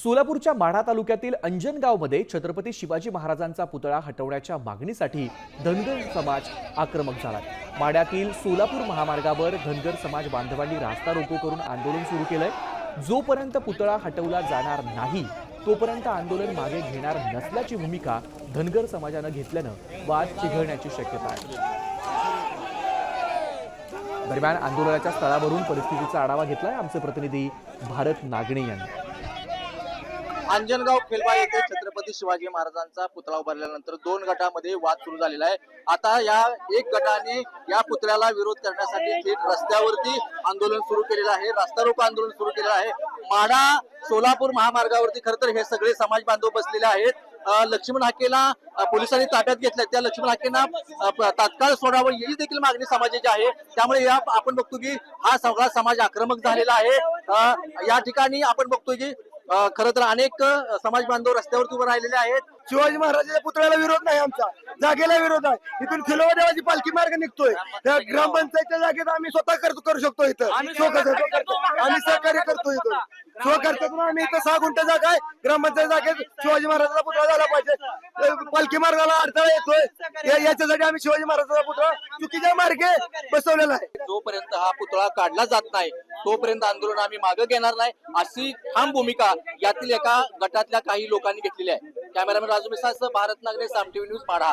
सोलापूरच्या माढा तालुक्यातील अंजनगावमध्ये छत्रपती शिवाजी महाराजांचा पुतळा हटवण्याच्या मागणीसाठी धनगर समाज आक्रमक झाला। माढ्यातील सोलापूर महामार्गावर धनगर समाज बांधवांनी रास्ता रोको करून आंदोलन सुरू केलंय। जोपर्यंत पुतळा हटवला जाणार नाही तोपर्यंत आंदोलन मागे घेणार नसल्याची भूमिका धनगर समाजाने घेतल्यानं वाद चिघळण्याची शक्यता आहे। दरम्यान आंदोलनाच्या स्थळावरून परिस्थितीचा आढावा घेतलाय आमचे प्रतिनिधी भारत नागणे यांनी। अंजनगाव खेलबा येथे छत्रपती शिवाजी महाराजांचा पुतळा उभारल्यानंतर दोन गटामध्ये वाद सुरू झालेला आहे। आता या एक गटाने या पुतळ्याला विरोध करण्यासाठी थेट रस्त्यावरती आंदोलन सुरू केलेलं आहे, रास्ता रोको आंदोलन सुरू केलेलं आहे। माढा सोलापूर महामार्गावरती खरं तर हे सगळे समाज बांधव बसलेले आहेत। लक्ष्मण हाकेला पोलिसांनी ताब्यात घेतलंय, त्या लक्ष्मण हाकेंना तात्काळ सोडावं ही देखील मागणी समाजाची आहे। त्यामुळे या आपण बघतो की हा सगळा समाज आक्रमक झालेला आहे। या ठिकाणी आपण बघतोय की खरं तर अनेक समाज बांधव रस्त्यावरती उभे राहिलेले आहेत। शिवाजी महाराजांच्या पुतळ्याला विरोध नाही, आमचा जागेला विरोध आहे। इथून खिलोबा देवाची पालखी मार्ग निघतोय, त्या ग्रामपंचायतच्या जागेत आम्ही स्वतः करू शकतो। इथं आम्ही सहकार्य करतो। इथं स्वखर्चातून आम्ही इथं 6 गुंठ जागा आहे ग्रामपंचायत जागेत शिवाजी महाराजांचा पुतळा झाला पाहिजे। पालखी मार्गाला अडथळा येतोय, याच्यासाठी आम्ही शिवाजी महाराजांचा पुतळा चुकीच्या मार्गे बसवलेला आहे। जोपर्यंत हा पुतळा काढला जात नाही तोपर्यंत आंदोलन आम्ही मागे घेणार नाही अशी ठाम भूमिका यातील एका गटातल्या काही लोकांनी घेतलेली आहे। कॅमेरामॅन राजू मिसाळसह भारत नागणे, साम टीव्ही न्यूज, माढा।